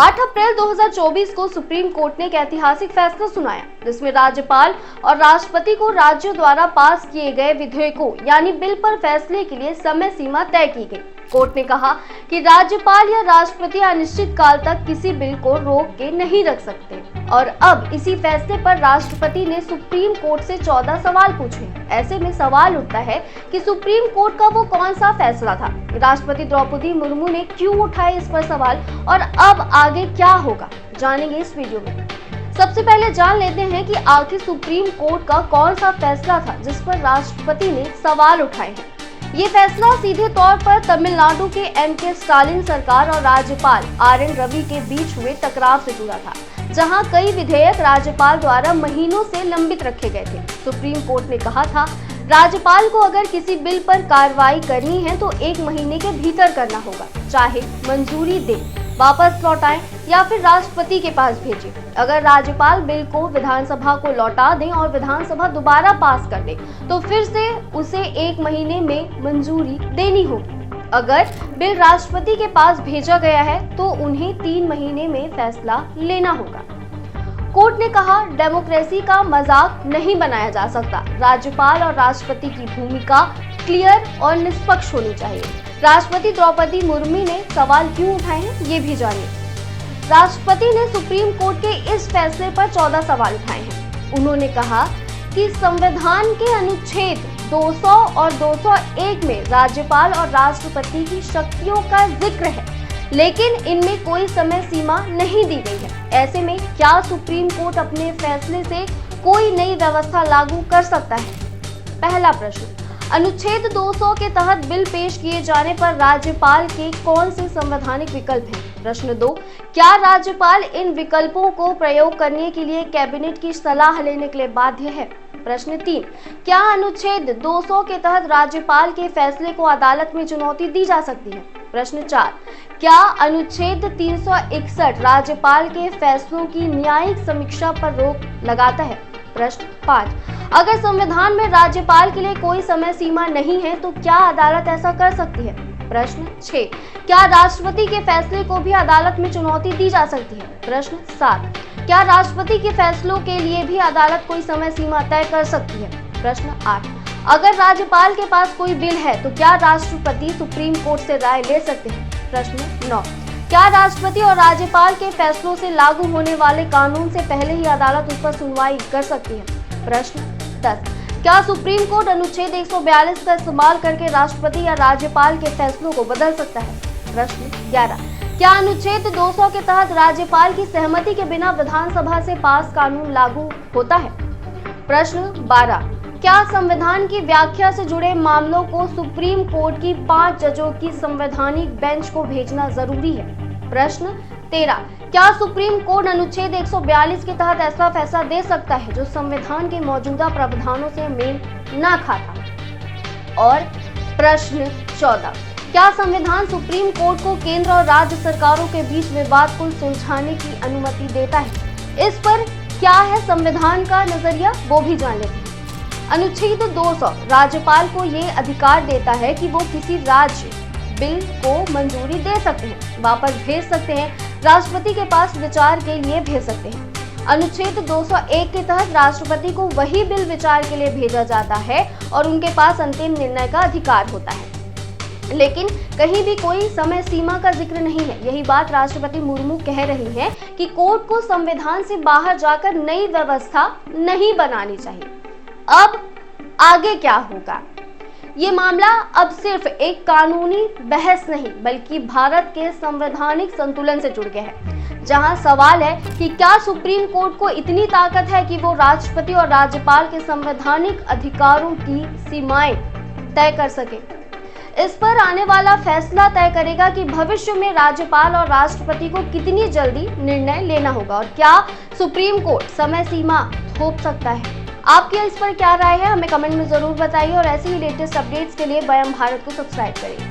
8 अप्रैल 2024 को supreme court ने एक ऐतिहासिक फैसला सुनाया, जिसमें राज्यपाल और राष्ट्रपति को राज्यों द्वारा पास किए गए विधेयकों यानी बिल पर फैसले के लिए समय सीमा तय की गई। कोर्ट ने कहा कि राज्यपाल या राष्ट्रपति अनिश्चित काल तक किसी बिल को रोक के नहीं रख सकते और अब इसी फैसले पर राष्ट्रपति ने सुप्रीम कोर्ट से 14 सवाल पूछे। ऐसे में सवाल उठता है कि सुप्रीम कोर्ट का वो कौन सा फैसला था, राष्ट्रपति द्रौपदी मुर्मू ने क्यों उठाए इस पर सवाल और अब आगे क्या होगा, जानेंगे इस वीडियो में। सबसे पहले जान लेते हैं कि आखिर सुप्रीम कोर्ट का कौन सा फैसला था जिस पर राष्ट्रपति ने सवाल उठाए हैं। ये फैसला सीधे तौर पर तमिलनाडु के एम.के. स्टालिन सरकार और राज्यपाल आर.एन. रवि के बीच हुए टकराव से जुड़ा था, जहां कई विधेयक राज्यपाल द्वारा महीनों से लंबित रखे गए थे। सुप्रीम कोर्ट ने कहा था, राज्यपाल को अगर किसी बिल पर कार्रवाई करनी है तो 1 महीने के भीतर करना होगा, चाहे मंजूरी दे, वापस लौटाएं या फिर राष्ट्रपति के पास भेजें। अगर राज्यपाल बिल को विधानसभा को लौटा दें और विधानसभा दोबारा पास कर दे तो फिर से उसे 1 महीने में मंजूरी देनी होगी। अगर बिल राष्ट्रपति के पास भेजा गया है तो उन्हें 3 महीने में फैसला लेना होगा। कोर्ट ने कहा, डेमोक्रेसी का मजाक नहीं बनाया जा सकता। राज्यपाल और राष्ट्रपति की भूमिका क्लियर और निष्पक्ष होनी चाहिए। राष्ट्रपति द्रौपदी मुर्मू ने सवाल क्यों उठाए हैं, ये भी जानिए। राष्ट्रपति ने सुप्रीम कोर्ट के इस फैसले पर 14 सवाल उठाए हैं। उन्होंने कहा कि संविधान के अनुच्छेद 200 और 201 में राज्यपाल और राष्ट्रपति की शक्तियों का जिक्र है, लेकिन इनमें कोई समय सीमा नहीं दी गई है। ऐसे में क्या सुप्रीम कोर्ट अपने फैसले से कोई नई व्यवस्था लागू कर सकता है? पहला प्रश्न, अनुच्छेद 200 के तहत बिल पेश किए जाने पर राज्यपाल के कौन से संवैधानिक विकल्प हैं? प्रश्न 2, क्या राज्यपाल इन विकल्पों को प्रयोग करने के लिए कैबिनेट की सलाह लेने के लिए बाध्य है? प्रश्न 3, क्या अनुच्छेद 200 के तहत राज्यपाल के फैसले को अदालत में चुनौती दी जा सकती है? प्रश्न 4, क्या अनुच्छेद 361 राज्यपाल के फैसलों की न्यायिक समीक्षा पर रोक लगाता है? प्रश्न 5, अगर संविधान में राज्यपाल के लिए कोई समय सीमा नहीं है तो क्या अदालत ऐसा कर सकती है? प्रश्न 6, क्या राष्ट्रपति के फैसले को भी अदालत में चुनौती दी जा सकती है? प्रश्न 7, क्या राष्ट्रपति के फैसलों के लिए भी अदालत कोई समय सीमा तय कर सकती है? प्रश्न 8, अगर राज्यपाल के पास कोई बिल है तो क्या राष्ट्रपति सुप्रीम कोर्ट से राय ले सकते हैं? प्रश्न 9, क्या राष्ट्रपति और राज्यपाल के फैसलों से लागू होने वाले कानून से पहले ही अदालत उस पर सुनवाई कर सकती है? प्रश्न 10, क्या सुप्रीम कोर्ट अनुच्छेद 142 का इस्तेमाल करके राष्ट्रपति या राज्यपाल के फैसलों को बदल सकता है? प्रश्न 11, क्या अनुच्छेद 200 के तहत राज्यपाल की सहमति के बिना विधानसभा से पास कानून लागू होता है? प्रश्न 12, क्या संविधान की व्याख्या से जुड़े मामलों को सुप्रीम कोर्ट की 5 जजों की संवैधानिक बेंच को भेजना जरूरी है? प्रश्न 13, क्या सुप्रीम कोर्ट अनुच्छेद 142 के तहत ऐसा फैसला दे सकता है जो संविधान के मौजूदा प्रावधानों से मेल न खाता? और प्रश्न 14, क्या संविधान सुप्रीम कोर्ट को केंद्र और राज्य सरकारों के बीच विवाद को सुलझाने की अनुमति देता है? इस पर क्या है संविधान का नजरिया, वो भी जान लेते हैं। अनुच्छेद 200 राज्यपाल को ये अधिकार देता है कि वो किसी राज्य बिल को मंजूरी दे सकते हैं, वापस भेज सकते हैं, राष्ट्रपति के पास विचार के लिए भेज सकते हैं। अनुच्छेद 201 के तहत राष्ट्रपति को वही बिल विचार के लिए भेजा जाता है और उनके पास अंतिम निर्णय का अधिकार होता है, लेकिन कहीं भी कोई समय सीमा का जिक्र नहीं है। यही बात राष्ट्रपति मुर्मू कह रही हैं कि कोर्ट को संविधान से बाहर जाकर नई व्यवस्था नहीं बनानी चाहिए। अब आगे क्या होगा? ये मामला अब सिर्फ एक कानूनी बहस नहीं बल्कि भारत के संवैधानिक संतुलन से जुड़ गया है, जहां सवाल है कि क्या सुप्रीम कोर्ट को इतनी ताकत है कि वो राष्ट्रपति और राज्यपाल के संवैधानिक अधिकारों की सीमाएं तय कर सके। इस पर आने वाला फैसला तय करेगा कि भविष्य में राज्यपाल और राष्ट्रपति को कितनी जल्दी निर्णय लेना होगा और क्या सुप्रीम कोर्ट समय सीमा थोप सकता है। आपकी इस पर क्या राय है, हमें कमेंट में जरूर बताइए और ऐसे ही लेटेस्ट अपडेट्स के लिए वयम भारत को सब्सक्राइब करें।